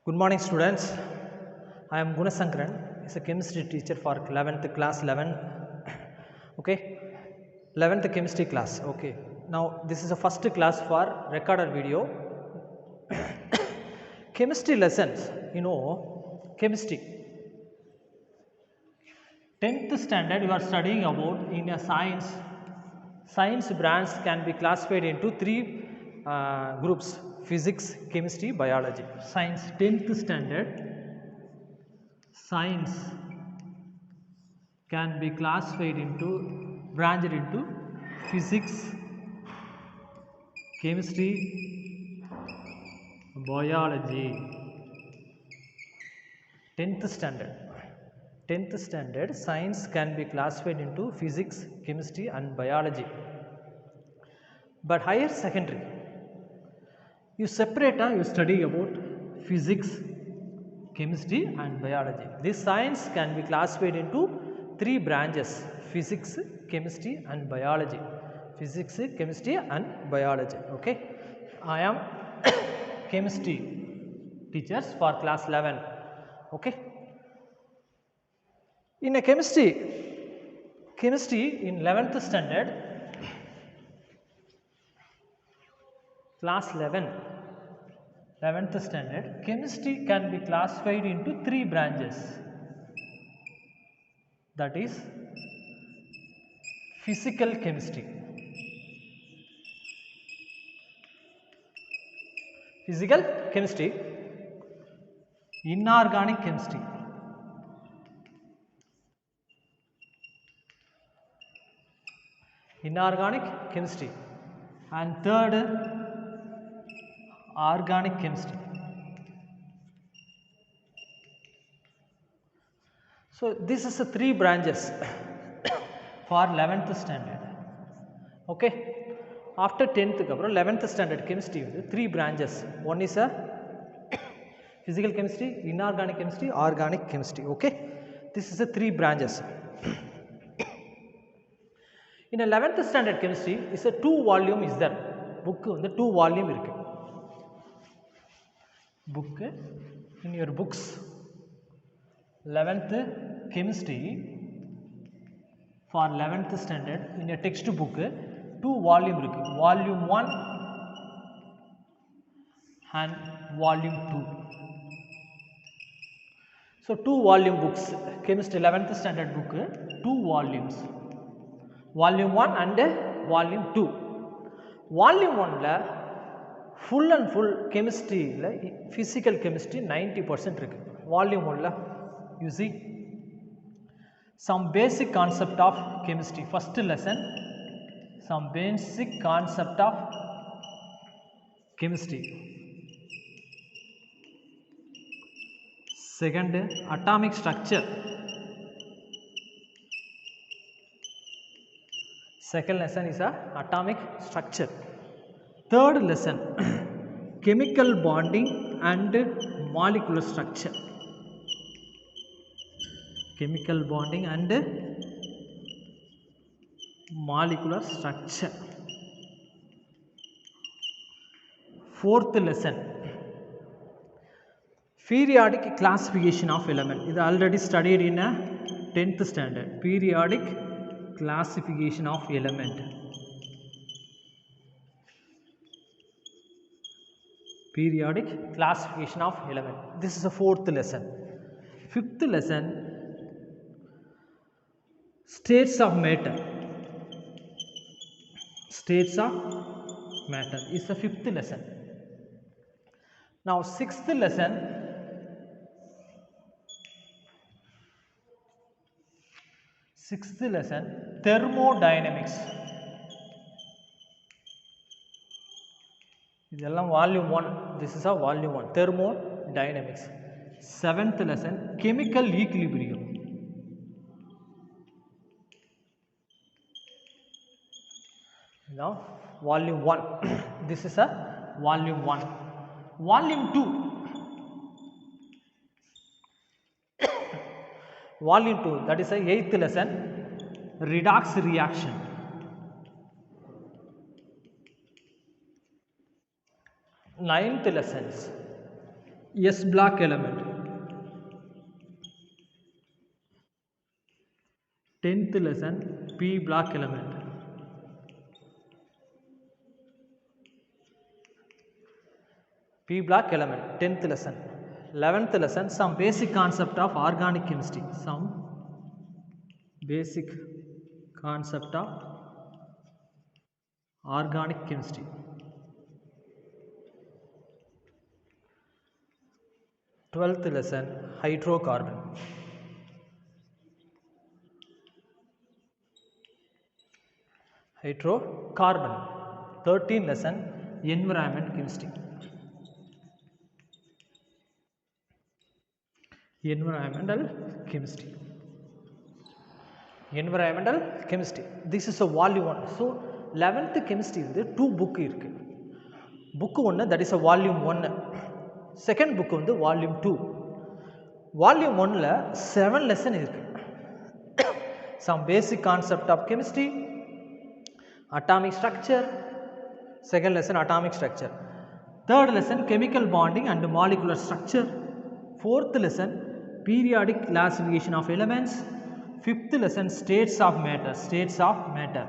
Good morning, students. I am Gunasankaran. Is a chemistry teacher for 11th class 11. Okay, 11th chemistry class. Okay. Now this is the first class for recorded video. Chemistry lessons. Chemistry. 10th standard you are studying about in a science. Science branch can be classified into three groups: physics, chemistry, biology. Science 10th standard science can be classified into branched into physics, chemistry, biology. 10th standard science can be classified into physics, chemistry and biology. But higher secondary you separate you study about physics, chemistry and biology. This science can be classified into three branches: physics, chemistry and biology. Physics, chemistry and biology. Okay, I am chemistry teachers for class 11. Okay, in a chemistry in 11th standard class 11th standard chemistry can be classified into three branches, that is physical chemistry, inorganic chemistry, and third organic chemistry. So this is the three branches for 11th standard. Okay, after 10th 11th standard chemistry three branches. One is a physical chemistry, inorganic chemistry, organic chemistry. Okay, this is the three branches. In 11th standard chemistry is a 2 volume is there. Book the 2 volume irukku. Book in your books 11th chemistry for 11th standard in your textbook 2 volume irukku. Volume 1 and volume 2. So 2 volume books, chemistry 11th standard book 2 volumes. Volume 1 and volume 2. Volume 1 la full and full chemistry la physical chemistry 90% irukku. Volume 1 la you see some basic concept of chemistry. First lesson, some basic concept of chemistry. Second, atomic structure. Second lesson is atomic structure. Third lesson, chemical bonding and molecular structure. Chemical bonding and molecular structure. Fourth lesson, periodic classification of element. This is already studied in 10th standard. Periodic classification of element. Periodic classification of element. This is the fourth lesson. Fifth lesson, states of matter. States of matter is the fifth lesson. Now sixth lesson, thermodynamics. This is volume 1. This is a volume 1, thermodynamics. Seventh lesson, chemical equilibrium. Now volume 1. This is a volume 1. Volume 2. Volume 2, that is a 8th lesson, redox reaction. Ninth lessons, S block element, 10th lesson P block element, P block element, 10th lesson. 11th lesson, some basic concept of organic chemistry, some basic concept of organic chemistry. 12th lesson, hydrocarbon. Hydrocarbon. 13th lesson, environment chemistry. Environmental chemistry. Environmental chemistry. This is a volume 1. So 11th chemistry is 2 book irukku. Book 1 that is a volume 1. Second book வந்து volume 2. Volume 1 ல 7 lesson இருக்கு. Some basic concept of chemistry, atomic structure. Second lesson atomic structure. Third lesson chemical bonding and molecular structure. Fourth lesson periodic classification of elements. Fifth lesson states of matter, states of matter.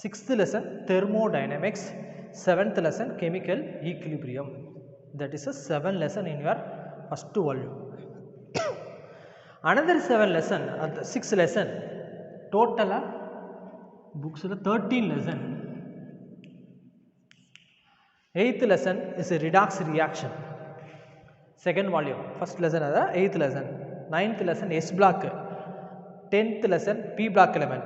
Sixth lesson thermodynamics. Seventh lesson chemical equilibrium. That is a 7 lesson in your first volume. Another 7 lesson, 6 lesson, total books 13 lesson. 8th lesson is a redox reaction. Second volume, first lesson is 8th lesson. 9th lesson S block. 10th lesson P block element.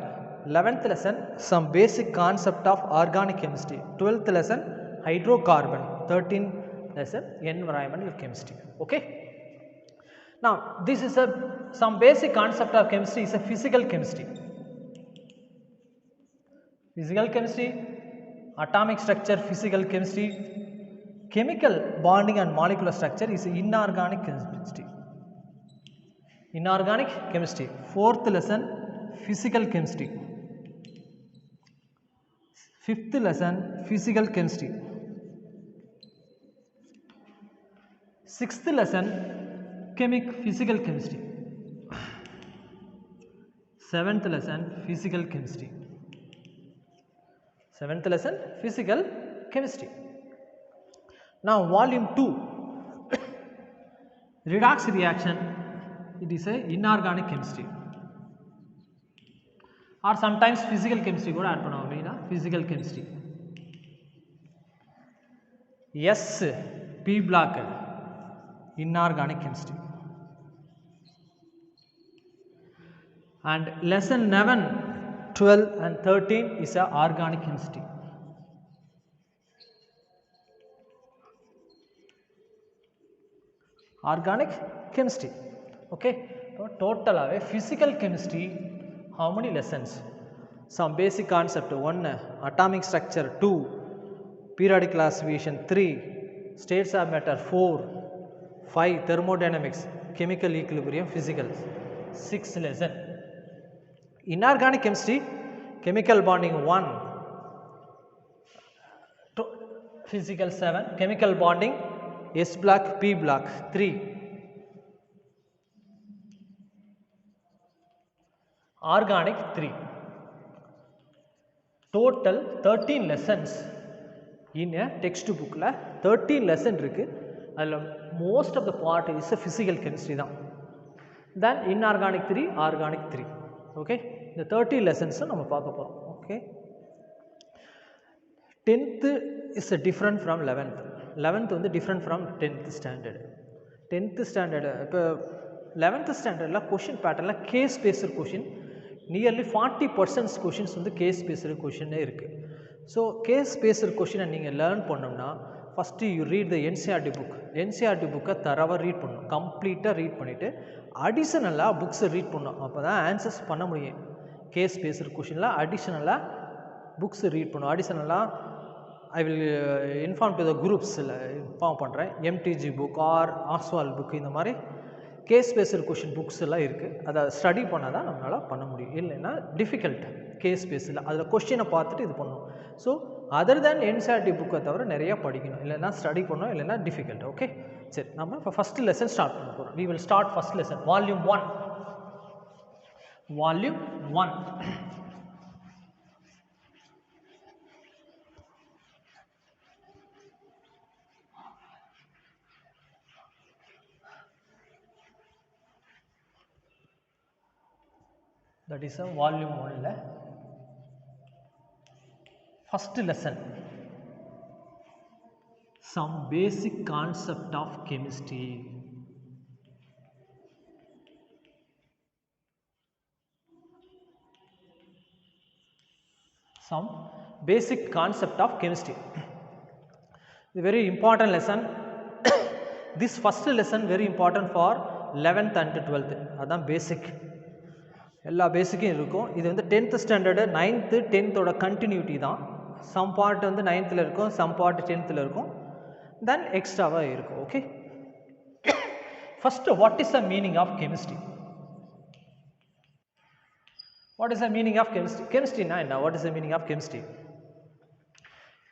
11th lesson some basic concept of organic chemistry. 12th lesson hydrocarbon. 13th lesson environmental chemistry. Okay. Now this is some basic concept of chemistry is a physical chemistry. Physical chemistry, atomic structure, physical chemistry, chemical bonding and molecular structure is inorganic chemistry. Inorganic chemistry. Fourth lesson physical chemistry. Fifth lesson physical chemistry. Sixth lesson physical chemistry. Seventh lesson physical chemistry. Seventh lesson physical chemistry. Now volume 2 redox reaction, it is a inorganic chemistry or sometimes physical chemistry kuda add பண்ணுவாங்க. Physical chemistry. S P block inorganic chemistry. And lesson 11, 12 and 13 is a organic chemistry. Organic chemistry. Okay. So total physical chemistry, how many lessons? Some basic concept 1, atomic structure 2, periodic classification 3, states of matter 4, 5 thermodynamics, chemical equilibrium, physical. 6 lesson. Inorganic chemistry, chemical bonding 1, physical 7, chemical bonding S block P block 3, organic 3. Total 13 lessons in a textbook la 13 lesson இருக்கு. அதில் most of the part is a physical chemistry தான். Then inorganic 3, organic 3. Okay. இந்த 30 lessons நம்ம பார்க்க போகிறோம். Okay. 10th is a different from 11th. 11th வந்து different from 10th standard. 10th standard இப்போ 11th standardல question patternல case based question nearly 40% questions வந்து case based question இருக்கு. So case based question நீங்கள் learn பண்ணோம்னா first you read the NCERT book. NCERT book தரவாக read பண்ணணும், கம்ப்ளீட்டாக read பண்ணிவிட்டு அடிஷனலாக புக்ஸை ரீட் பண்ணணும். அப்போ தான் ஆன்சர்ஸ் பண்ண முடியும். கேஸ் பேஸ்டு கொஷினில் அடிஷனலாக புக்ஸ் ரீட் பண்ணணும். அடிஷனலாக I will inform to the குரூப்ஸில் இன்ஃபார்ம் பண்ணுறேன். MTG book or Oswaal book இந்த மாதிரி கேஸ் பேஸ்டு கொஷின் புக்ஸ் எல்லாம் இருக்குது. அதை ஸ்டடி பண்ணால் தான் நம்மளால் பண்ண முடியும். இல்லைன்னா டிஃபிகல்ட் கேஸ் பேஸில் அதில் கொஷினை பார்த்துட்டு இது பண்ணணும். ஸோ அதர் தேன் என்சிஆர்டி புக்கை தவிர நிறையா படிக்கணும், இல்லைன்னா ஸ்டடி பண்ணணும், இல்லைன்னா டிஃபிகல்ட். ஓகே. சரி நம்ம இப்போ ஃபஸ்ட்டு லெசன் ஸ்டார்ட் பண்ண போகிறோம். we will start first lesson volume 1. volume 1. that is a volume 1 la first lesson, some basic concept of chemistry. Some basic concept of chemistry. The very important lesson. This first lesson very important for 11th and 12th. அதான் basic. எல்லா பேசிக்கும் இருக்கும். இது வந்து 10th standard 9th 10th continuity தான். Some part வந்து 9th இருக்கும், some part 10th இருக்கும், then எக்ஸ்ட்ராவாக இருக்கும். Okay, first what is the meaning of chemistry? What is the meaning of chemistry? Chemistry na enna? What is the meaning of chemistry?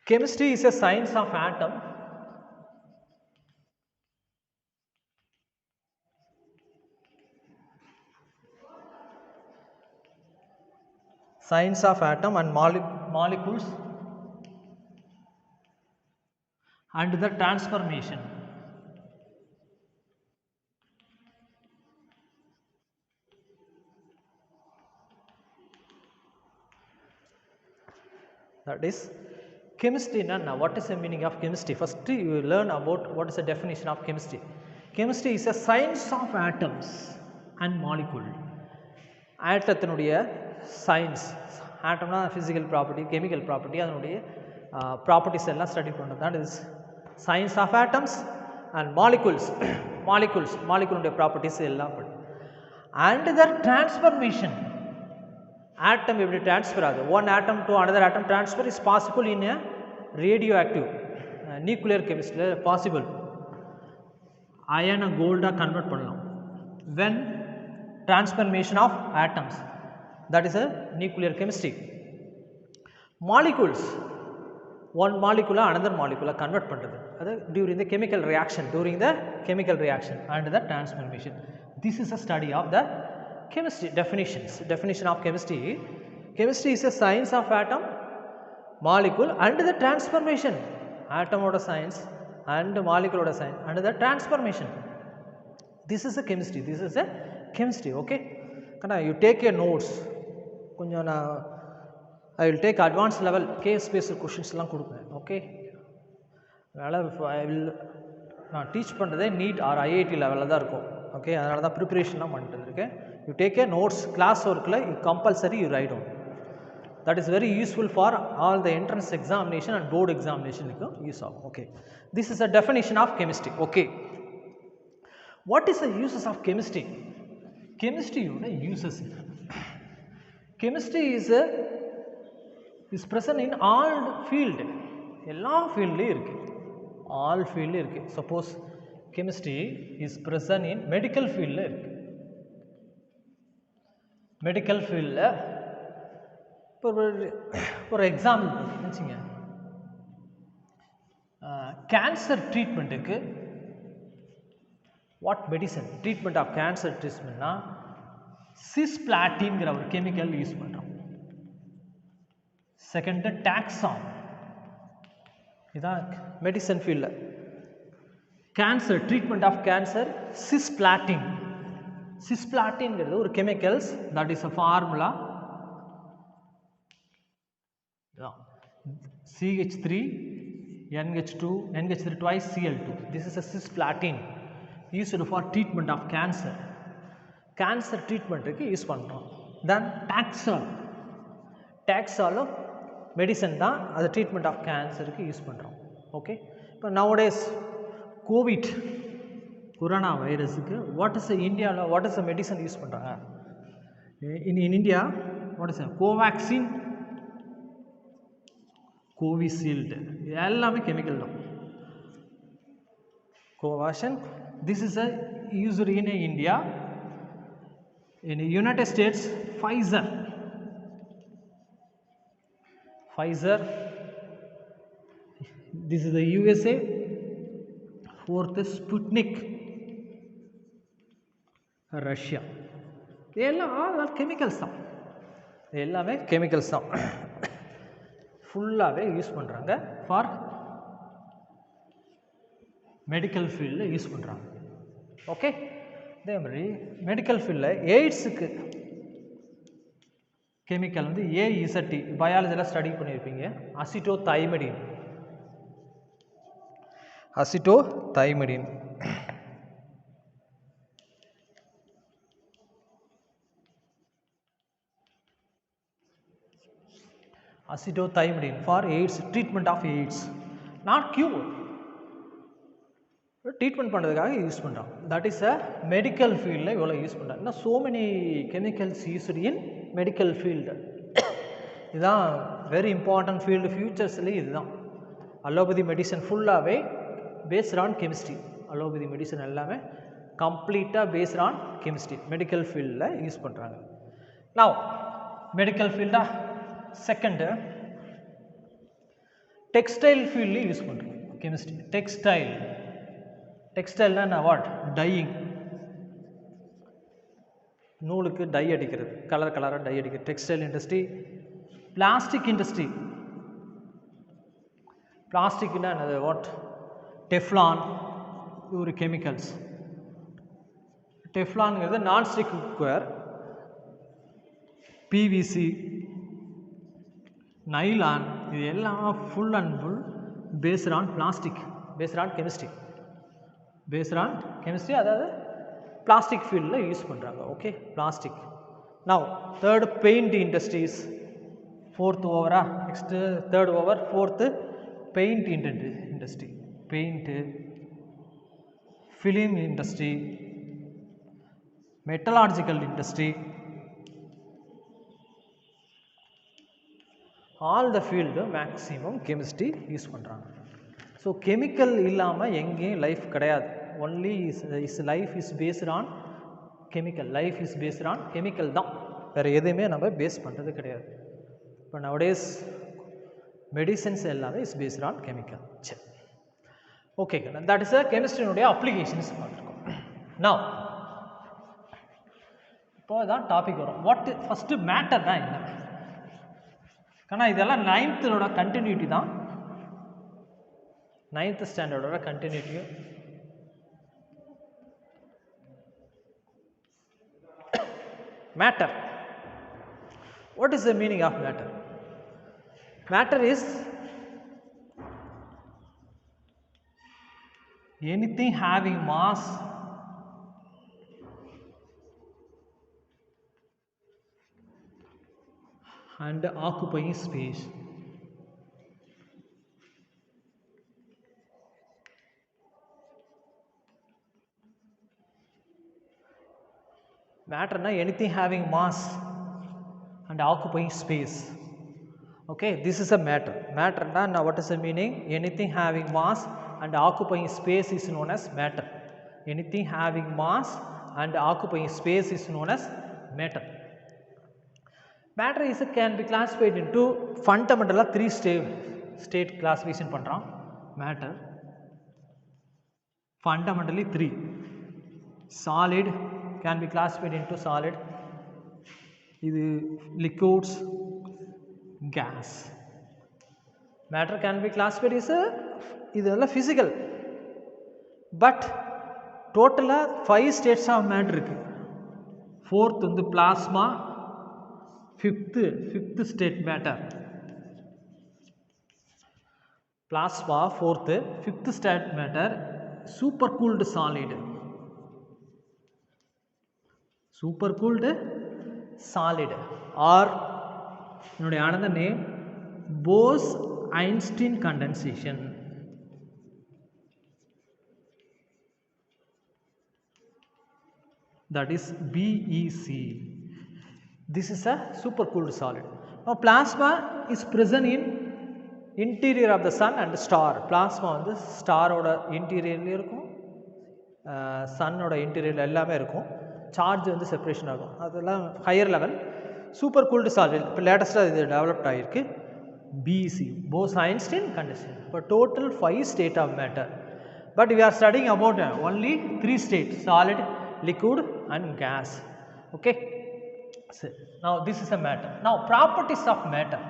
Chemistry is a science of atom. Science of atom and molecules and the transformation. That is chemistry. Now, what is the meaning of chemistry? First, you will learn about what is the definition of chemistry. Chemistry is a science of atoms and molecule. Atomனுடைய science, ஆட்டம்னா physical property, chemical property, அதனுடைய properties எல்லாம் study பண்ணுறது தான் is science of atoms and மாலிகுலுடைய properties எல்லாம் பண்ணும். And the transformation, atom எப்படி ட்ரான்ஸ்ஃபர் ஆகுது, one atom to another atom transfer is possible in a radioactive nuclear chemistry possible. அயனை கோல்டாக கன்வெர்ட் பண்ணலாம் when transformation of atoms, that is a nuclear chemistry. molecules, one molecule another molecule convert பண்ணுறது, அது during the chemical reaction and the transformation. This is a study of the chemistry. Definition of chemistry. Chemistry is a science of atom, molecule and the transformation. Atom oda science and molecule oda science and the transformation. This is a chemistry. Okay, kana you take your notes. Konjam I will take advanced level case based questions எல்லாம் கொடுப்பேன். Okay, அதனால் I will நான் teach பண்ணுறதே NEET or IIT லெவலில் தான் இருக்கும். Okay, அதனால தான் ப்ரிப்பரேஷன்லாம் பண்ணிட்டு இருக்கேன். You take a notes, class ஒர்க்கில் you compulsory you write down. That is very useful for all the entrance examination and board எக்ஸாமினேஷனுக்கு யூஸ் ஆகும். Okay, this is a definition of chemistry. Okay, what is the uses of chemistry? கெமிஸ்ட்ரியோட uses, chemistry is present in all field. எல்லா ஃபீல்ட்லேயும் இருக்குது, all ஃபீல்ட்லேயும் இருக்குது. Suppose chemistry is present in medical ஃபீல்டில் இருக்குது. Medical ஃபீல்டில் இப்போ ஒரு எக்ஸாம்பிள் வச்சுங்க, கேன்சர் ட்ரீட்மெண்ட்டுக்கு what medicine treatment of cancer ட்ரீட்மெண்ட்னா சிஸ்பிளாட்டின்கிற ஒரு கெமிக்கல் யூஸ் பண்ணுறோம். செகண்ட் டாக்ஸான், இதான் மெடிசன் ஃபீல்டில் கேன்சர் ட்ரீட்மெண்ட் ஆஃப் கேன்சர். சிஸ்பிளாட்டின்ங்கிறது ஒரு chemicals, that is a formula CH3 NH2 NH3 twice Cl2. This is a cisplatin used for treatment of cancer. Cancer treatment க்கு use பண்ணுறோம். Then Taxol medicine தான், அது treatment of கேன்சருக்கு use பண்ணுறோம். Okay, இப்போ nowadays Covid corona வைரஸுக்கு இந்தியாவில் what is the medicine use பண்ணுறாங்க? In India what is Covaxin, Covishield, எல்லாமே கெமிக்கல் தான். Covaxin, this is a used in India. In the United States, Pfizer, this is the USA. fourth Sputnik, Russia. all chemicals தான், எல்லாமே chemicals தான், ஃபுல்லாகவே use பண்ணுறாங்க for medical ஃபீல்டில் use பண்ணுறாங்க. Okay, அதே மாதிரி மெடிக்கல் ஃபீல்டில் எய்ட்ஸுக்கு கெமிக்கல் வந்து ஏஇசட்டி, பயாலஜியில் ஸ்டடி பண்ணியிருப்பீங்க, azidothymidine. Azidothymidine azidothymidine for AIDS, treatment of AIDS, not cure, treatment பண்ணுறதுக்காக யூஸ் பண்ணுறாங்க. தட் இஸ் அ மெடிக்கல் ஃபீல்டில் இவ்வளோ யூஸ் பண்ணுறாங்க. இன்னும் so many chemicals used in medical field. இதுதான் வெரி இம்பார்ட்டன்ட் ஃபீல்டு ஃபியூச்சர்ஸ்லேயே. இதுதான் அலோபதி மெடிசன் ஃபுல்லாகவே based on chemistry. Allopathy medicine எல்லாமே கம்ப்ளீட்டாக பேஸ்ட் ஆன் கெமிஸ்ட்ரி மெடிக்கல் ஃபீல்டில் யூஸ் பண்ணுறாங்க. நவ் மெடிக்கல் ஃபீல்டா செகண்டு டெக்ஸ்டைல் ஃபீல்ட்லேயும் யூஸ் பண்ணுறோம் கெமிஸ்ட்ரி. டெக்ஸ்டைல்னா என்ன? வாட்? டையிங், நூலுக்கு டை அடிக்கிறது, கலராக டை அடிக்கிறது, டெக்ஸ்டைல் இண்டஸ்ட்ரி. பிளாஸ்டிக் இண்டஸ்ட்ரி, பிளாஸ்டிக்னா என்னது? வாட்? டெஃப்லான், ஒரு கெமிக்கல்ஸ். டெஃப்லான்ங்கிறது நான்ஸ்டிக் குக்வேர், பிவிசி, நைலான், இது எல்லாம் full and full based on plastic, based on chemistry, அதாவது பிளாஸ்டிக் ஃபீல்டில் யூஸ் பண்ணுறாங்க. Okay, plastic. Now third paint industries, fourth ஓவரா? Next third over, fourth paint industry, paint, film industry, metallurgical industry, all the field maximum chemistry use பண்ணுறாங்க. So chemical இல்லாமல் எங்கேயும் life கிடையாது. Only is life is based on chemical, life is based on chemical தான், வேறு எதுவுமே நம்ம base பண்ணுறது கிடையாது. இப்போ நவடேஸ் மெடிசன்ஸ் எல்லாமே இஸ் பேஸ்ட் ஆன் கெமிக்கல். சரி, ஓகே, தட் இஸ் அ கெமிஸ்ட்ரியினுடைய அப்ளிகேஷன்ஸ் பார்த்துருக்கோம். நவ் இப்போ தான் டாபிக் வரும். வாட் ஃபஸ்ட்டு மேட்டர்னா என்ன? ஆனால் இதெல்லாம் 9th கண்டினியூட்டி தான், 9th ஸ்டாண்டர்டோட continuity. Matter. What is the meaning of matter? Matter is anything having mass and occupying space. Matter na anything having mass and occupying space. Okay, this is a matter. Matter na, now what is the meaning? Anything having mass and occupying space is known as matter. Anything having mass and occupying space is known as matter. Matter is can be classified into fundamental 3 state classification பண்றோம். Matter fundamentally 3. Solid can be classified into solid, இது liquids, gas. Matter can be classified as இதெல்லாம் physical, but totally 5 states of matter இருக்கு. 4th வந்து plasma, 5th state matter, plasma 4th, 5th state matter, supercooled solid, supercooled solid, or another name Bose-Einstein condensation. That is BEC. This is a supercooled solid. Now plasma is present in interior of the sun and star. Plasma வந்து star ஓட interiorல இருக்கும், sun ஓட interiorல எல்லாமே இருக்கும். Charge வந்து separation ஆகும், அதெல்லாம் higher level. Super cooled solid இப்போ லேட்டஸ்ட்டாக இது டெவலப்ட் ஆகிருக்கு, பிஇசி, போஸ் ஐன்ஸ்டீன் கண்டிஷன். இப்போ total 5 state of matter. but we are studying about only 3 states: solid, liquid and gas. Okay. So, now this is a matter. Now properties of matter.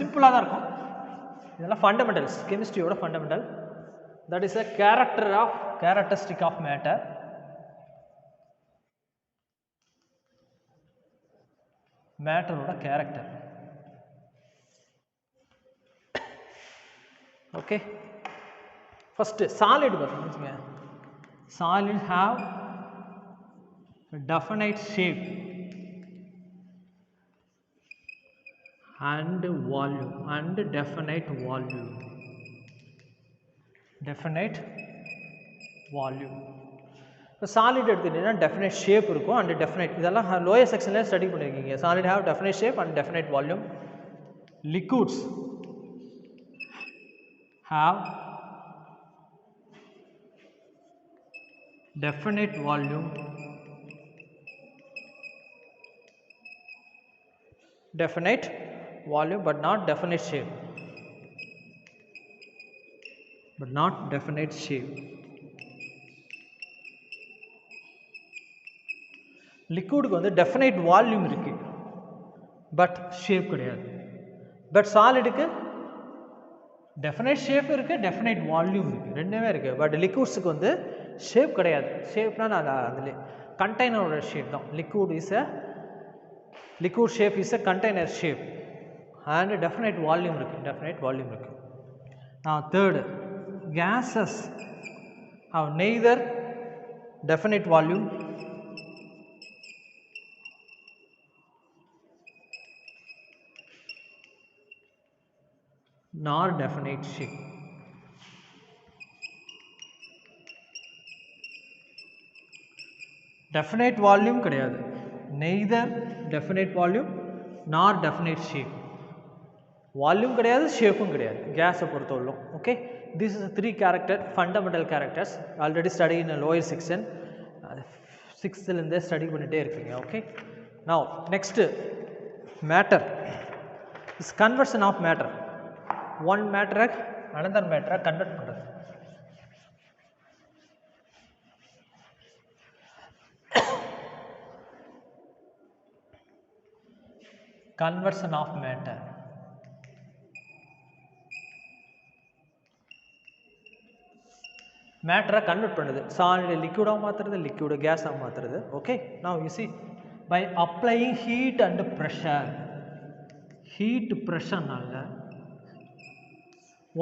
Simple fundamentals, chemistry fundamental. That is a characteristic of matter. Matter character. Okay. First, solid. Solid have a definite shape and volume and definite volume. Definite volume. Solid definite shape and definite. This lower section study solid have definite shape and definite volume. Liquids have definite volume, but not definite shape. Liquid ku definite volume irukku, but shape kidayadu. But solid ku definite shape irukku, definite volume irukku, rendume irukku. But liquids ku shape kidayadu. Shape na adile container shape da. Liquid shape is a container shape and definite volume irukku. Now third, gases have neither definite volume nor definite shape. Definite volume கிடையாது. Neither definite volume nor definite shape. Volume கிடையாது, shape கிடையாது. Gas பொறுத்தவரைக்கும். Okay. This is 3 fundamental characters. Already studied in a lower section. 6th ல study பண்ணிட்டே இருக்கீங்க. Okay. Now next, matter is conversion of matter. One matter another matter convert பண்றது. Conversion of matter. Matter convert பண்ணுது. Solid liquid மாத்துறது, liquid gas மாத்துறது. Okay. Now you see, by applying heat and pressure. Heat pressure நால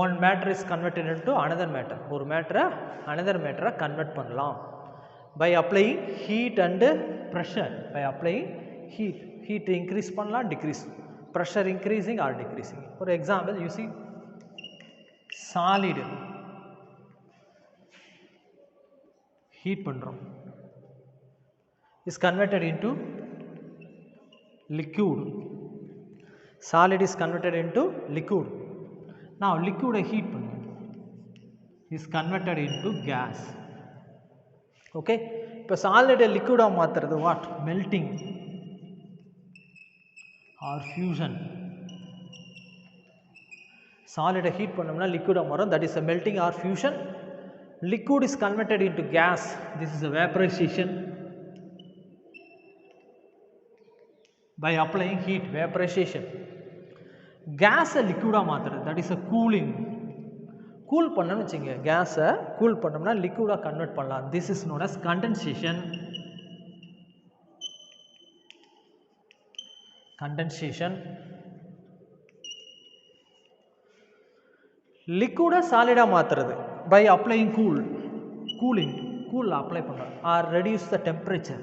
one matter is converted into another matter. ஒரு matter another matter convert பண்ணலாம். By applying heat and pressure. By applying heat increase பண்ணலாம், decrease. Pressure increasing or decreasing. For example, you see solid heat பண்றோம் is converted into liquid. Solid is converted into liquid. Now liquid heat பண்ணும் is converted into gas. Okay. இப்போ solid liquid மாத்துறது what? Melting or fusion. Solid heat பண்ணோம்னா liquid மாறும், that is a melting or fusion. Liquid is converted into gas, this is a vaporization. By applying heat, vaporization. Gas liquid மாத்துறது, that is a cooling. Cool பண்ணனும் வெச்சீங்க, gas cool பண்ணோம்னா liquid convert பண்ணலாம். This is known as condensation. Liquid solid மாத்துறது by applying cooling apply பண்றோம் or reduce the temperature,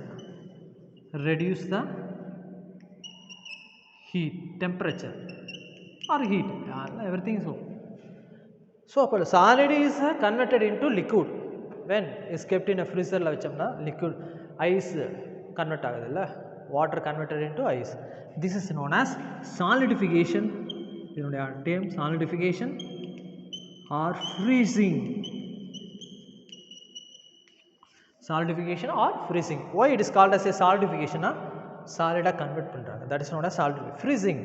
heat, temperature or heat, everything is okay. So solid is converted into liquid when is kept in a freezer la vechomna liquid. Ice convert agudilla, water converted into ice. This is known as solidification. Inuடைய term solidification or freezing. Solidification or freezing. Why it is called as a solidification? Solid convert பண்றாங்க, that is known as solidification. Freezing.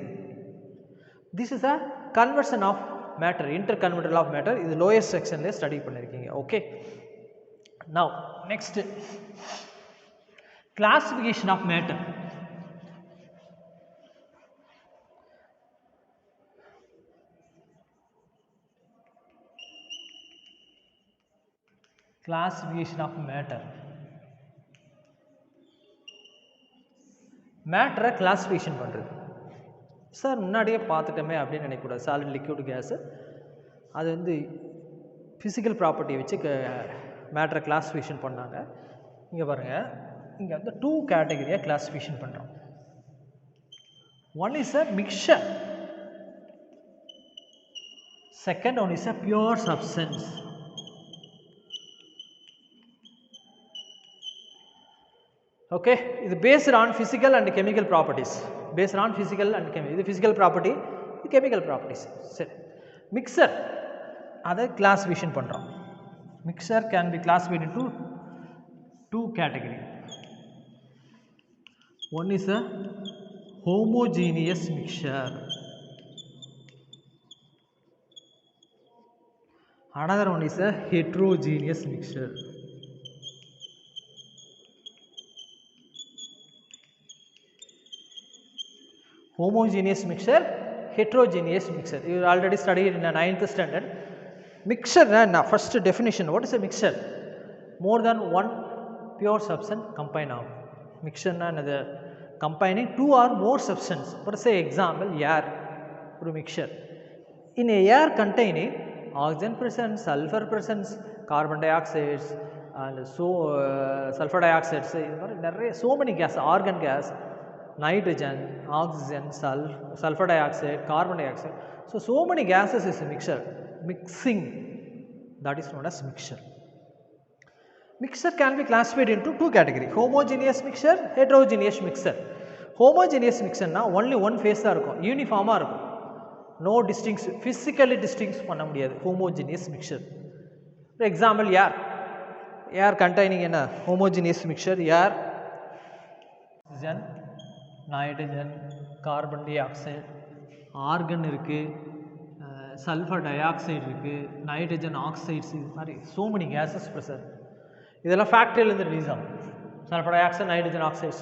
This is a conversion of matter, interconvertible of matter. This lowest section le study pannirukeenga. Okay, now next, classification of matter. Classification of matter. மேட்டரை classification பண்ணுறது. Sir முன்னாடியே பார்த்துட்டோமே அப்படின்னு நினைக்கக்கூடாது. Solid, liquid, case அது வந்து physical ப்ராப்பர்ட்டியை வச்சு மேட்டரை கிளாஸிஃபிகேஷன் பண்ணாங்க. இங்கே பாருங்கள், இங்கே வந்து 2 கேட்டகரியாக கிளாஸிஃபிகேஷன் பண்ணுறோம். One is a mixture, second one is a pure substance. Okay, இது based on physical and chemical properties. Based on physical and chemical. இது physical property, இது chemical properties. சரி, mixer அதை classification பண்ணுறோம். Mixer can be classified into 2 categories. One is a homogeneous mixture. Another one is a heterogeneous mixture. Homogeneous mixture, heterogeneous mixture. You already studied in the 9th standard. Mixture, first definition, what is a mixture? More than one pure substance combined of. Mixture is combining 2 or more substances. For say example, air, mixture. In a air containing oxygen presence, sulfur presence, carbon dioxide, and sulfur dioxide, so many gas, argon gas, nitrogen, oxygen, sulfur dioxide, carbon dioxide. So many gases is a mixture. Mixing, that is known as mixture. Mixture can be classified into 2 categories: homogeneous mixture, heterogeneous mixture. Homogeneous mixture na only one phase da irukum, uniform ah irukum, no distinct, physically distinct panna mudiyadhu. Homogeneous mixture, for example, air containing a homogeneous mixture, air, oxygen, nitrogen, carbon dioxide, argon irukku, sulfur dioxide irukku, nitrogen oxides, so many gases present. இதெல்லாம் ஃபேக்டரியில் இருந்து release ஆகும். Sulphur di oxide, nitrogen oxides,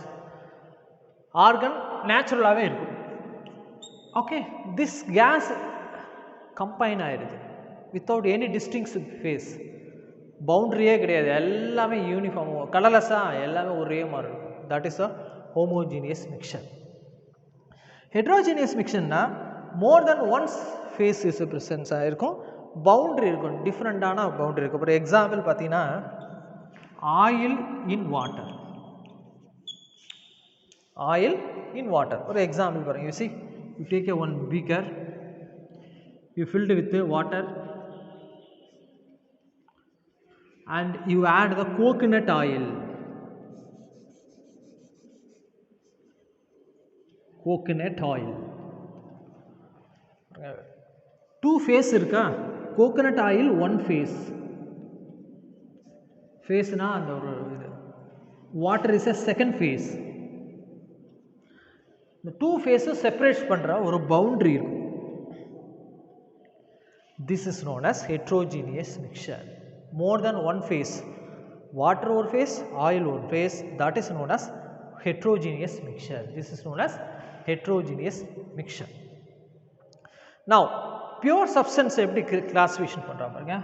organ நேச்சுரலாகவே இருக்கும். Okay, this case combine ஆயிடுது without any டிஸ்டிங்ஸ் face. பவுண்ட்ரியே கிடையாது, எல்லாமே uniform, கலர்லெஸ்ஸாக எல்லாமே ஒரே மாதிரி இருக்கும். That is a homogeneous mixture. Heterogeneous mixture na more than one phase is presence ஆயிருக்கும், boundary இருக்கும், டிஃப்ரெண்டான boundary இருக்கும். For example பார்த்தீங்கன்னா oil in water. Oil in water, for example பாருங்க, you see, you take one beaker, you filled with water and you add the coconut oil. Coconut oil, 2 phase இருக்கா, coconut oil 1 phase. phase na and water is a second phase. The 2 phases separates பண்ற ஒரு boundary இருக்கும். This is known as heterogeneous mixture. More than one phase, water one phase, oil one phase, that is known as heterogeneous mixture. This is known as heterogeneous mixture. Now pure substance எப்படி classification பண்றோம் பாருங்க.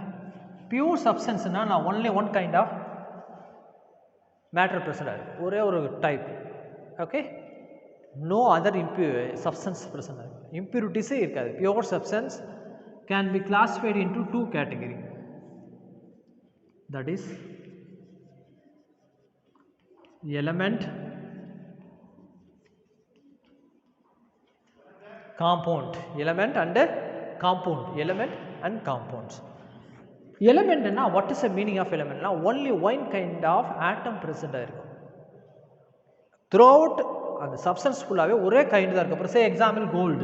Pure substance na only one kind of matter present ஆயிருக்கு, ஒரே ஒரு type. Okay, no other impure substance present ஆயிருக்கு, impurities இருக்காது. Pure substance can be classified into 2 categories, that is element, compound. Element and compound, element and compounds. Element na, what is the meaning of element na? Only one kind of atom present ஆயிருக்கும் throughout அந்த substance ஃபுல்லாவே ஒரே kind தான் இருக்கு. say example gold,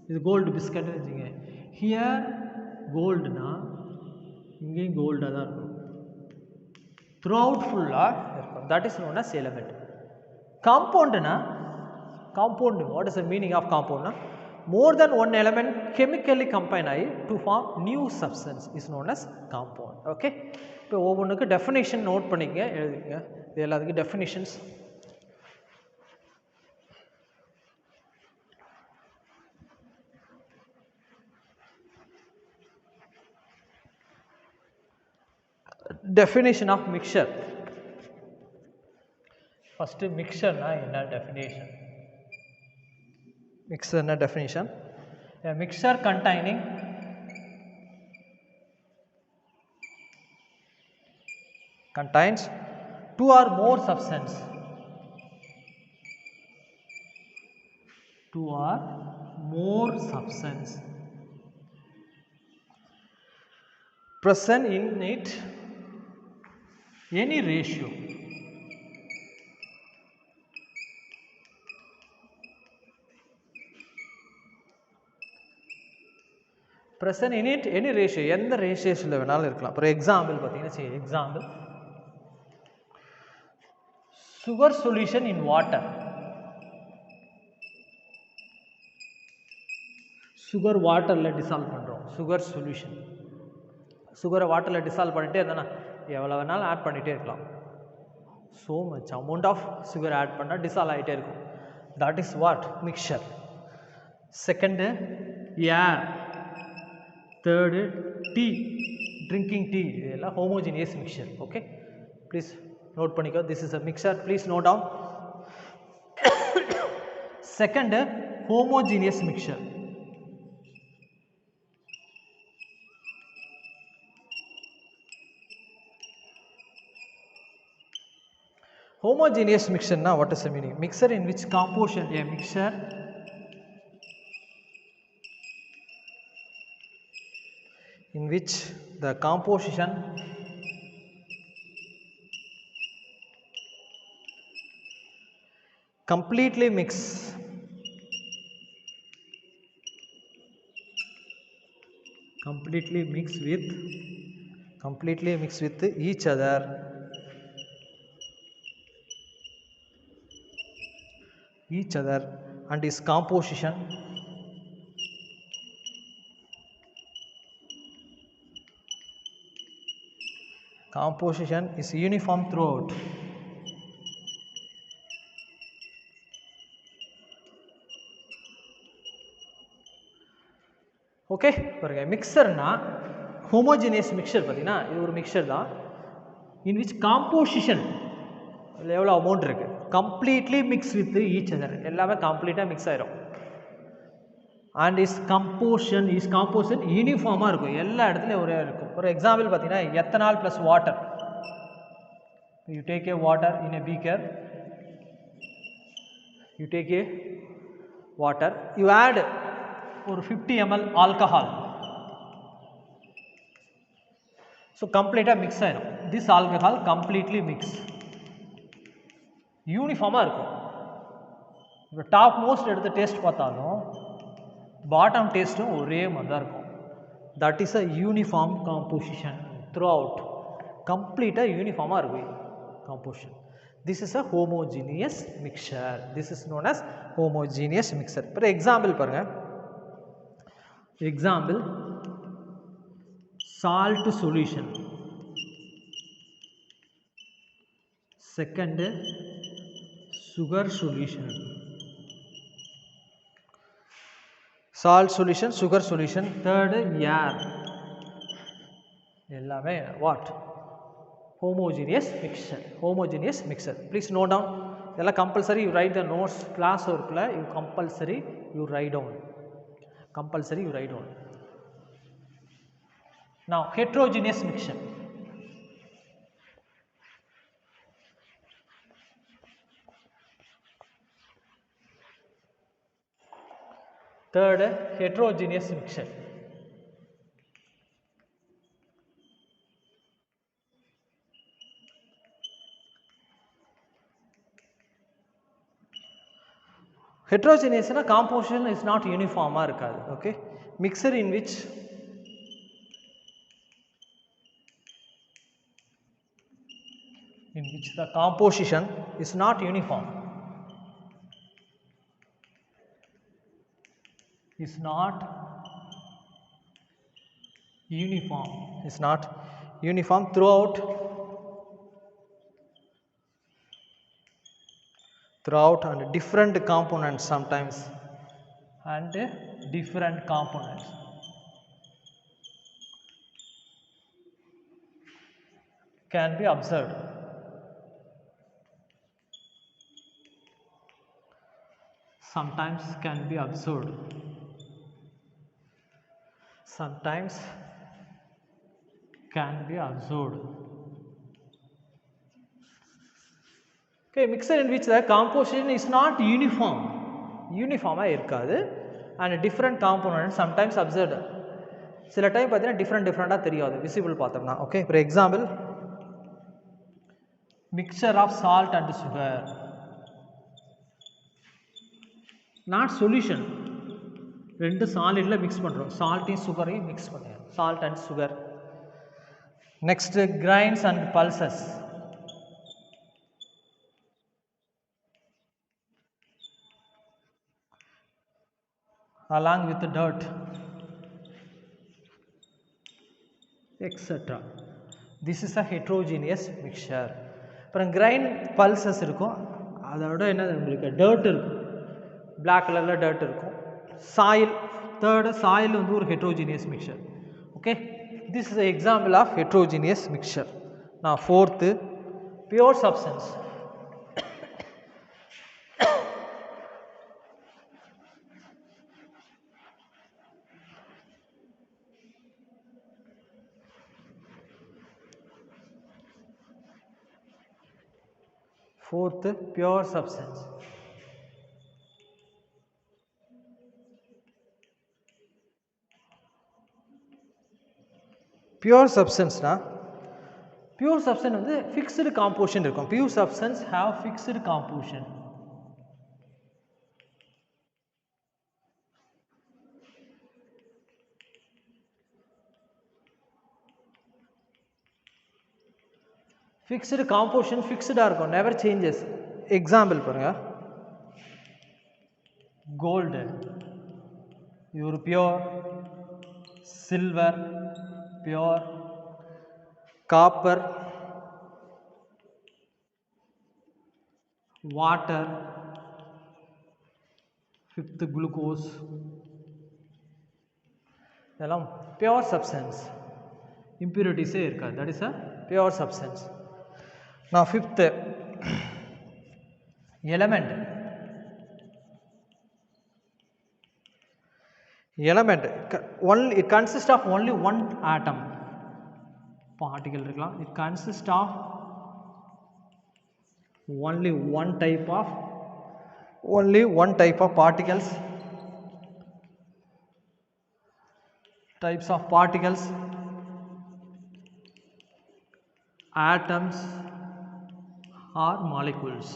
இது gold biscuit வச்சுங்க, here gold na இங்கேயும் gold தான் இருக்கும், throughout ஃபுல்லா இருக்கும், that is known as element. Compound na, compound, what is the meaning of compound na? more than one element chemically combine to form new substance is known as compound. Okay, இப்போ ஒவ்வொன்றுக்கு definition note பண்ணிக்கங்க, எழுதிங்க. இது எல்லாத்துக்கும் definitions. Definition of mixture. First, mixture na enna definition? Mixture na definition? A mixture containing contains two or more substance. Two or more substance present in it any ratio present in it any ratio எந்த ரேஷியோஸ்ல வேணாலும் இருக்கலாம். For example பார்த்தீங்கன்னா example sugar solution in water. Sugar வாட்டரில் dissolve பண்ணுறோம். Sugar solution, சுகரை வாட்டரில் dissolve பண்ணிட்டே இருந்தால் எவ்வளோ வேணாலும் ஆட் பண்ணிகிட்டே இருக்கலாம். So much amount of sugar add பண்ணால் டிசால்வ் ஆகிட்டே இருக்கும். That is what mixture. Second air. Third tea, drinking tea. இதெல்லாம் homogeneous mixture. Okay, please note பண்ணிக்கோ. This is a mixture, please note down. Second homogeneous mixture. Homogeneous mixture na what is the meaning? Mixture in which composition, a mixture in which the composition completely mix with each other and its composition is uniform throughout. Okay, பாருங்க மிக்சர்னா homogeneous mixer பார்த்தீங்கன்னா இது ஒரு mixer தான். In which composition இதில் எவ்வளோ amount இருக்குது, completely mix with each other, எல்லாமே கம்ப்ளீட்டாக மிக்ஸ் ஆயிரும். அண்ட் இஸ் காம்போசிஷன் யூனிஃபார்மாக இருக்கும், எல்லா இடத்துலையும் ஒரே இருக்கும். ஒரு எக்ஸாம்பிள் பார்த்தீங்கன்னா ethanol plus water. You take a water in a beaker, you take a water, you add ஒரு 50 ml ஆல்கஹால். ஸோ கம்ப்ளீட்டாக மிக்ஸ் ஆயிடும். திஸ் ஆல்கஹால் கம்ப்ளீட்லி மிக்ஸ், யூனிஃபார்மாக இருக்கும். இப்போ டாப் மோஸ்ட் எடுத்து டேஸ்ட் பார்த்தாலும் பாட்டம் டேஸ்ட்டும் ஒரே மாதிரி தான் இருக்கும். That is a uniform composition throughout, கம்ப்ளீட்டாக யூனிஃபார்மாக இருக்கும் composition. This is a homogeneous mixture. This is known as homogeneous mixture. இப்போ எக்ஸாம்பிள் பாருங்கள். Example, salt solution. Second, sugar solution. Salt solution, sugar solution. Third, air. எல்லாமே what? Homogeneous mixture. Homogeneous mixture. Please note down. இதெல்லாம் compulsory. You write the notes. Class workல you compulsory you write down. Compulsory you write down. Now heterogeneous mixture. Third, heterogeneous mixture. Heterogeneous composition is not uniform. Okay, mixture in which the composition is not uniform. is not uniform, is not uniform throughout and different components sometimes, and different components can be observed. Sometimes can be observed. Sometimes can be observed. Okay, mixture in which the composition is not uniform. Uniform irukadu and different components sometimes observed. சில time பார்த்தீங்கன்னா டிஃப்ரெண்டாக தெரியாது visible பார்த்தோம்னா. Okay, for example mixture of salt and sugar, not solution. ரெண்டு சாலிட்ல mix பண்றோம், சால்ட்டையும் சுகரையும் mix பண்ணுறோம், salt and sugar. Next grains and pulses, along with dirt, etc. This is a heterogeneous mixture. அப்புறம் grain pulses இருக்கும், அதோட என்ன உங்களுக்கு dirt இருக்கும், black கலரில் டர்ட் இருக்கும். சாயில், தேர்டு சாயில் வந்து ஒரு heterogeneous mixture. Okay, this is an example of heterogeneous mixture. Now fourth, pure substance. Fourth, pure substance. Pure substance na, pure substance வந்து fixed composition இருக்கும். Pure substance have fixed composition. Fixed composition fixed இருக்கும், never changes. Example பாருங்க, gold, your pure, silver pure, copper, water, fifth glucose, இதெல்லாம் pure substance, impurities இருக்காது, that is a pure substance. Now fifth, element. Element only, it consists of only one atom, particle irukkalam, it consists of only one type of particles, types of particles, atoms or molecules.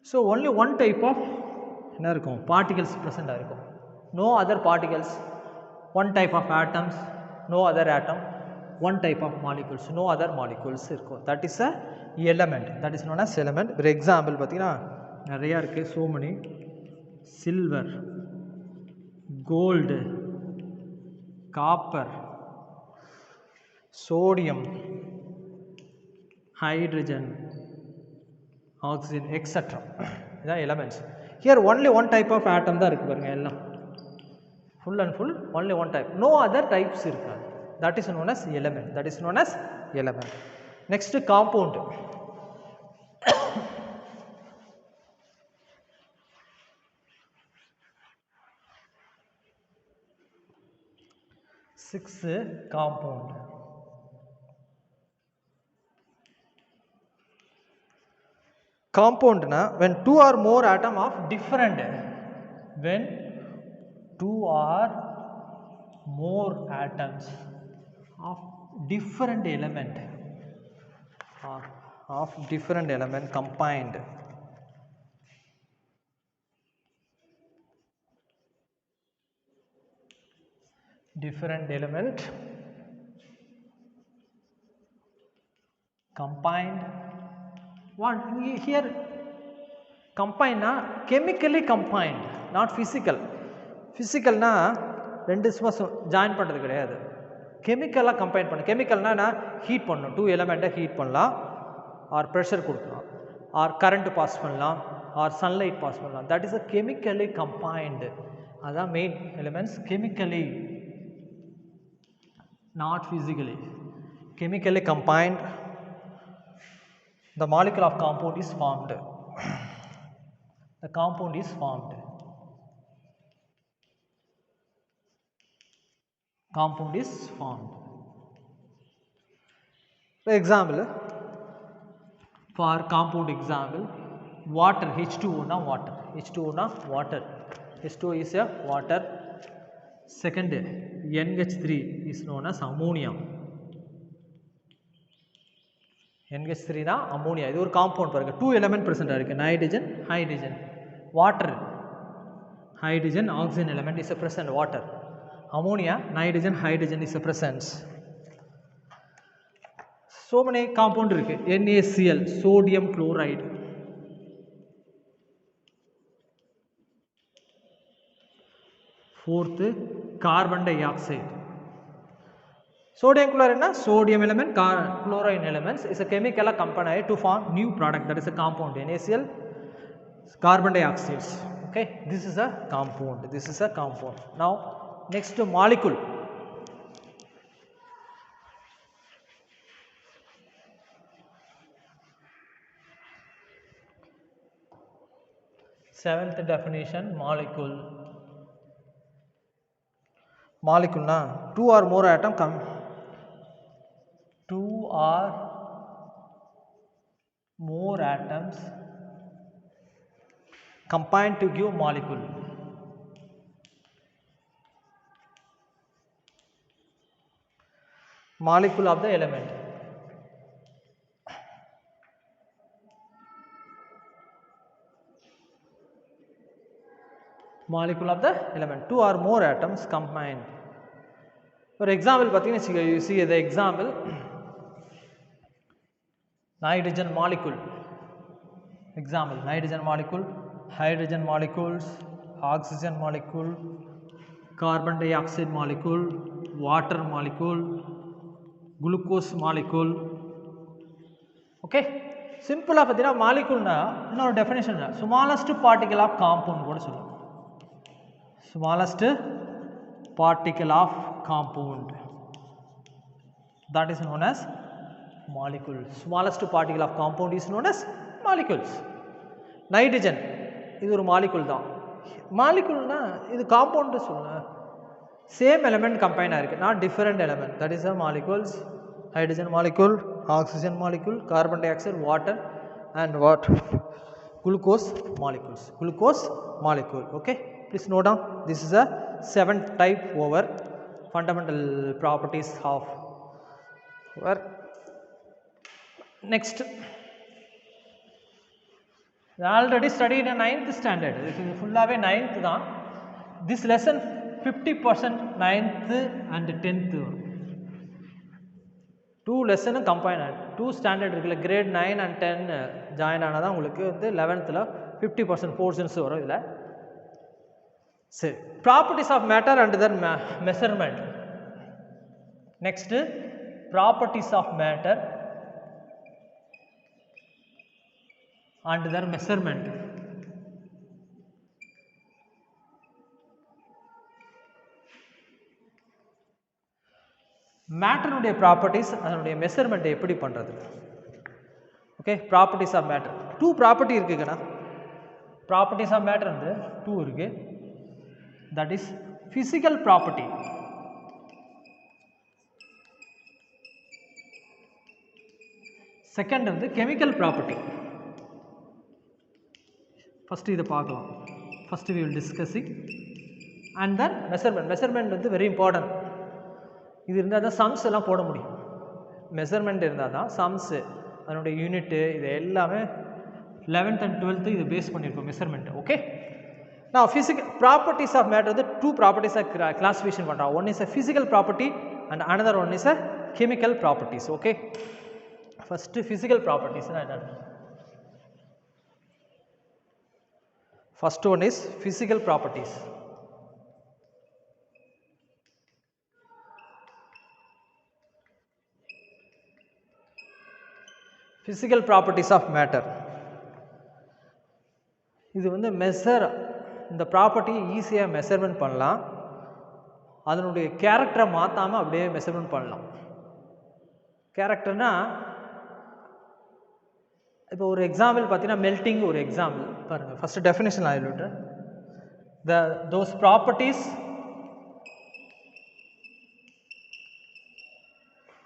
So only one type of என்ன இருக்கும், particles present ஆயிருக்கும், no other particles, one type of atoms, no other atom, one type of molecules, no other molecules இருக்கும், that is a element, that is known as element. For example பார்த்தீங்கன்னா நிறைய இருக்கு, so many, silver, gold, copper, sodium, hydrogen, oxygen, etc. இதான் elements. Here only one type of atom தான் இருக்கு பாருங்க, எல்லாம் full and full only one type, no other types இருக்காது, that is known as element, that is known as element. Next, compound. Sixth, compound. Compound na, when two or more atom of different, when two or more atoms of different element combined, different element combined. One here combine na chemically combined, not physical. Physical na ரெண்டு சும்மா join பண்ணுறது கிடையாது, கெமிக்கலாக combine பண்ண. கெமிக்கல்னா heat பண்ணணும், two எலமெண்ட்டை heat பண்ணலாம், ஆர் ப்ரெஷர் கொடுக்கலாம், ஆர் கரண்ட் பாஸ் பண்ணலாம், ஆர் சன்லைட் பாஸ் பண்ணலாம். That is a chemically combined. அதுதான் main elements. Chemically, not physically. Chemically combined, the molecule of compound is formed. The compound is formed. Compound is formed. For example, for compound example, water, H2O na water, H2O na water, H2O is a water. Second, NH3 is known as ammonia. NH3 na ammonia. இது ஒரு compound பாருங்க, 2 element present இருக்கு, nitrogen, hydrogen. Water, hydrogen, oxygen element is a present, water. Ammonia, nitrogen, hydrogen is a presence. So many compound இருக்கு. NaCl, sodium chloride. Fourth, carbon dioxide. Sodium chloride na sodium element, chlorine elements is a chemical combined to form new product, that is a compound. NaCl, carbon dioxides. Okay, this is a compound. This is a compound. Now next, molecule. Seventh definition, molecule. Molecule na two or more atom two or more atoms combine to give molecule. Molecule of the element. Molecule of the element, two or more atoms combined. For example, you see the example, nitrogen molecule. Example, nitrogen molecule, hydrogen molecules, oxygen molecule, carbon dioxide molecule, water molecule, glucose molecule. Okay, simple ah pathina molecule na innoru definition na smallest particle of compound kuda solluvom. Smallest particle of compound, that is known as molecule. Smallest particle of compound is known as molecules. Nitrogen இது ஒரு molecule தான். molecule na இது compound சொல்லுங்க, same element combine ஆயிருக்கு, not different element. That is a molecules. Hydrogen molecule, oxygen molecule, carbon dioxide, water, and what, glucose molecules. Glucose molecule. Okay, please note down, this is a 7th type over fundamental properties of our. Next, already studied in 9th standard, this is full of 9th தான். This lesson 50% 9th and 10th, 2 lesson combine, 2 standard இருக்குல்ல, grade 9 and 10 join ஆனதான் உங்களுக்கு வந்து 11thல 50% portions வரும் இதில். சரி, properties of matter and their measurement. Next, properties of matter and their measurement. Matter உடைய properties அதனுடைய measurement எப்படி பண்றது? Okay, properties of matter. 2 property இருக்குங்கண்ணா. Properties of matter வந்து 2 இருக்கு. That is physical property. Second வந்து chemical property. First இதை பார்க்கலாம். First we will discuss it. And then measurement. Measurement வந்து very important. இது இருந்தால் தான் சம்ஸ் எல்லாம் போட முடியும். மெஷர்மெண்ட் இருந்தால் தான் சம்ஸு, அதனுடைய யூனிட்டு, இது எல்லாமே 11th and 12th இது பேஸ் பண்ணியிருக்கோம் மெஷர்மெண்ட். ஓகே, நான் ஃபிசிக்கல் ப்ராப்பர்ட்டிஸ் ஆஃப் மேட்டர் வந்து 2 ப்ராப்பர்ட்டிஸாக கிளாஸிஃபிகேஷன் பண்ணுறோம். One is a physical property and another one is a chemical properties. Okay, first physical ப்ராப்பர்ட்டிஸ்னால் என்னென்ன? First one is physical properties. Physical properties of matter. இது வந்து measure, இந்த property ஈஸியாக measurement பண்ணலாம். அதனுடைய கேரக்டரை மாற்றாமல் அப்படியே மெஷர்மெண்ட் பண்ணலாம். கேரக்டர்னா இப்போ ஒரு எக்ஸாம்பிள் பார்த்தீங்கன்னா மெல்ட்டிங் ஒரு எக்ஸாம்பிள் பாருங்கள். ஃபஸ்ட்டு டெஃபினேஷன் ஆகிவிட்டு those properties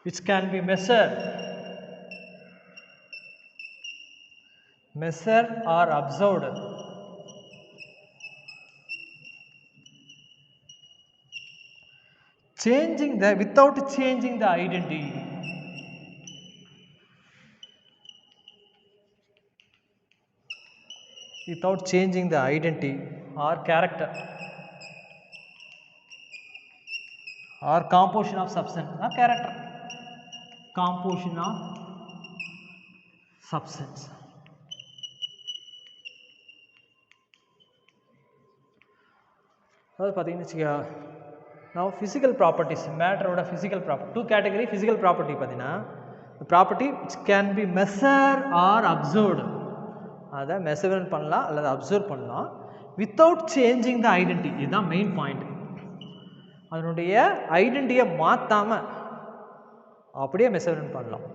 which can be measured or observed without changing the identity. Without changing the identity or character or composition of substance or character, composition of substance. அதாவது பார்த்தீங்கன்னா now physical properties, matter oda physical property, two category physical property பார்த்தீங்கன்னா the property which can be measured or observed, அதை measurement பண்ணலாம் அல்லது observe பண்ணலாம் without changing the identity. இதுதான் main point. அதனுடைய ஐடென்டிட்டியை மாற்றாமல் அப்படியே மெஷர்மெண்ட் பண்ணலாம்.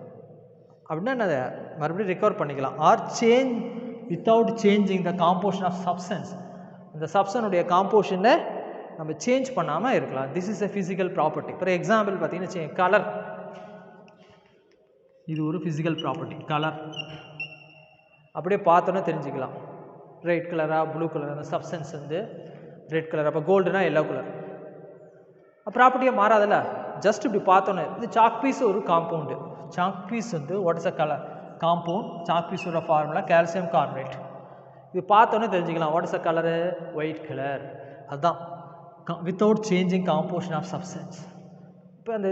அப்படின்னா அதை மறுபடியும் ரிகவர் பண்ணிக்கலாம். Or change without changing the composition of substance, இந்த சப்ஸ்டனுடைய காம்போசிஷனை நம்ம சேஞ்ச் பண்ணாமல் இருக்கலாம். This is a physical property. For example பார்த்தீங்கன்னா கலர், இது ஒரு ஃபிசிக்கல் ப்ராப்பர்ட்டி. கலர் அப்படியே பார்த்தோன்னே தெரிஞ்சுக்கலாம். ரெட் கலராக ப்ளூ கலர், அந்த சப்ஸ்டன்ஸ் வந்து ரெட் கலர், அப்போ கோல்டுனா எல்லோ கலர். ப்ராப்பர்ட்டியே மாறாதில்ல. ஜஸ்ட் இப்படி பார்த்தோன்னே இது சாக் பீஸ் ஒரு காம்பவுண்டு. சாக் பீஸ் வந்து what is a colour compound. Chalk பீஸோட ஃபார்முலா கால்சியம் கார்பனேட். இது பார்த்தோன்னே தெரிஞ்சுக்கலாம் what is a colour white colour. அதுதான் without changing composition of substance. இப்போ அந்த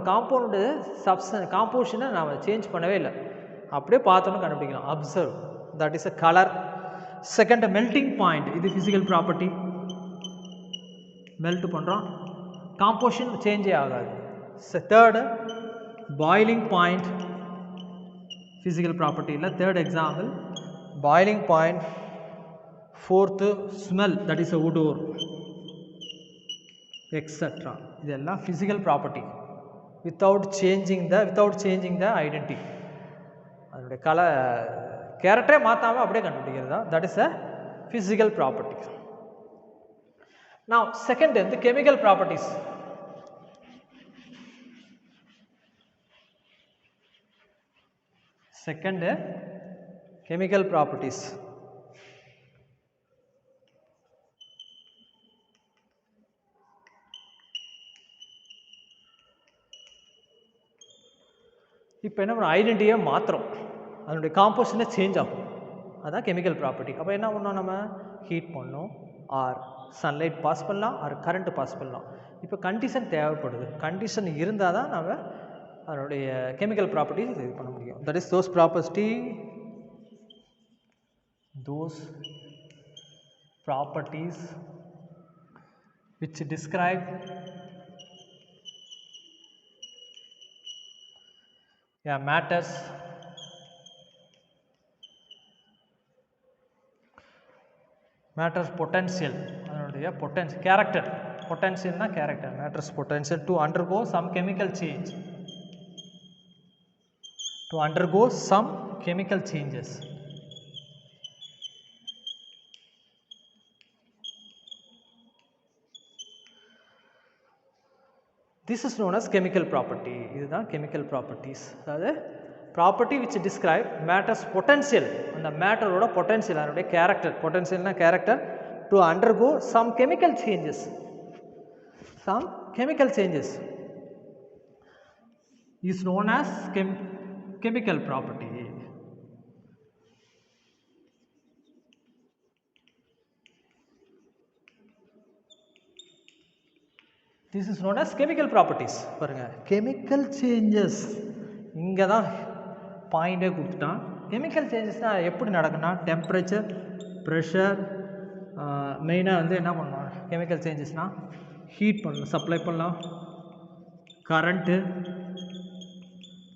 காம்பவுண்டு காம்போசிஷனை நாம் சேஞ்ச் பண்ணவே இல்லை, அப்படியே பார்த்தோன்னு கண்டுபிடிக்கலாம். Observe, that is a colour. Second melting point, இது ஃபிசிக்கல் ப்ராப்பர்ட்டி. மெல்ட் பண்ணுறோம், காம்போசிஷன் சேஞ்சே ஆகாது. Third boiling point, physical property இல்லை. Third example boiling point. Fourth smell, that is a odour etcetera. இதெல்லாம் physical property without changing the identity. அதனுடைய கேரக்டரே மாற்றாமல் அப்படியே கண்டுபிடிக்கிறது தான். That is a physical property. Now second வந்து chemical properties. Second chemical properties. இப்போ என்ன பண்ண ஐடென்டிட்டியை மாற்றுறோம், அதனுடைய காம்போசிஷனை சேஞ்ச் ஆகும். அதுதான் கெமிக்கல் ப்ராப்பர்ட்டி. அப்போ என்ன பண்ணோம், நம்ம ஹீட் பண்ணோம், ஆர் சன்லைட் பாஸ் பண்ணலாம், ஆர் கரண்ட்டு பாஸ் பண்ணலாம். இப்போ கண்டிஷன் தேவைப்படுது. கண்டிஷன் இருந்தால் தான் நம்ம அதனுடைய கெமிக்கல் ப்ராப்பர்ட்டிஸ் இது பண்ண முடியும். That is those properties which describe matters potential, அதனுடைய potential character, potential na character, matters potential to undergo some chemical change, to undergo some chemical changes. This is known as chemical property. இதுதான் chemical properties. அதாவது property which describe matters potential, அந்த மேட்டரோட potential, அதனுடைய character, potentialனா character, to undergo some chemical changes. Some chemical changes is known as chemical property. This is known as chemical properties. பாருங்க, chemical changes இங்கே தான் பாயிண்டே கொடுத்துட்டான். chemical changesனா எப்படி நடக்குன்னா, temperature, pressure மெயினாக வந்து என்ன பண்ணலாம் கெமிக்கல் சேஞ்சஸ்னால் ஹீட் பண்ணலாம் சப்ளை பண்ணலாம் கரண்ட்டு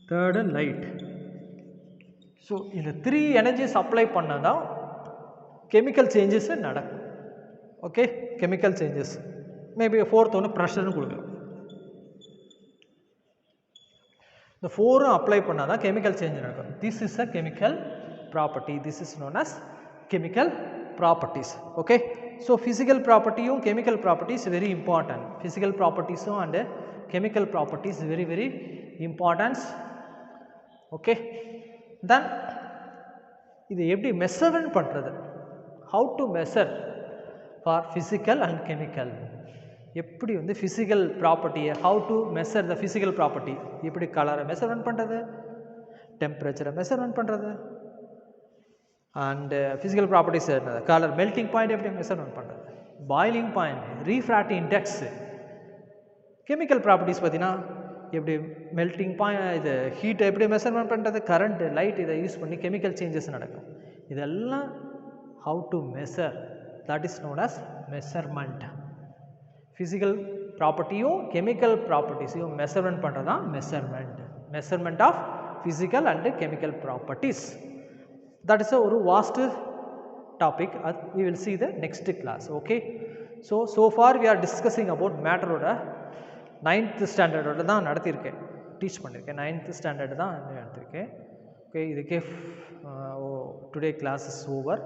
தேர்டு லைட் ஸோ இந்த 3 எனர்ஜி சப்ளை பண்ணால் தான் கெமிக்கல் சேஞ்சஸ் நடக்கும் okay chemical changes maybe 4th ஒன்று ப்ரெஷர்னு கொடுக்கலாம் இந்த 4 அப்ளை பண்ணால் தான் கெமிக்கல் சேஞ்ச் நடக்கும் this is a chemical property this is known as chemical properties okay so physical property chemical properties very important physical properties and chemical properties very important okay then இது எப்படி measurement பண்றது how to measure for physical and chemical எப்படி வந்து physical property how to measure the physical property எப்படி கலரை measurement பண்றது டெம்பரேச்சரை measurement பண்றது and physical properties color melting point எப்படி மெஷர்மென்ட் பண்றது boiling point refractive index chemical properties பார்த்தீங்கன்னா எப்படி melting point இது heat எப்படி மெஷர்மென்ட் பண்றது current light இதை யூஸ் பண்ணி chemical changes நடக்கும் இதெல்லாம் how to measure that is known as measurement physical property chemical properties measurement பண்றது தான் measurement of physical and chemical properties that is a vast topic we will see the next class okay so far we are discussing about matter oda 9th standard oda dhaan nadathirken teach பண்ணிருக்கேன் 9th standard தான் நடத்திருக்கேன் okay இதுக்கே today class is over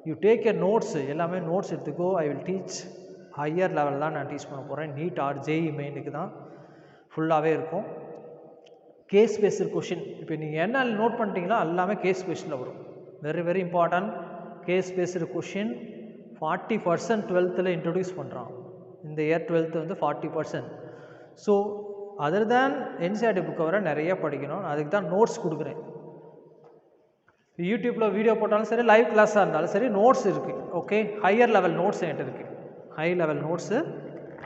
you take your notes எல்லாமே notes எடுத்துக்கோ I will teach higher level தான் நான் teach பண்ண போறேன் NEET or JEE மெயினுக்கு தான் ஃபுல்லாவே இருக்கும் கேஸ் பேஸ்ட் क्वेश्चन இப்போ நீங்க என்ன நோட் பண்ணிட்டீங்களோ எல்லாமே கேஸ் பேஸ்ட்ல வரும் very important case based question 40% 12th ல introduce பண்றான் இந்த year 12th வந்து 40% so other than NCERT book வர நிறைய படிக்கணும் அதுக்கு தான் நோட்ஸ் கொடுக்கிறேன் யூடியூப்ல வீடியோ போட்டாலும் சரி லைவ் கிளாஸா இருந்தாலும் சரி நோட்ஸ் இருக்கு ஓகே ஹையர் லெவல் நோட்ஸ் என்கிட்ட இருக்கு ஹை லெவல் நோட்ஸ்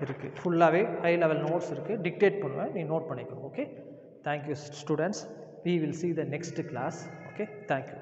இருக்கு ஃபுல்லாவே ஹை லெவல் நோட்ஸ் இருக்கு டிக்டேட் பண்ணுவேன் நீ நோட் பண்ணிக்கோ okay thank you students we will see the next class okay thank you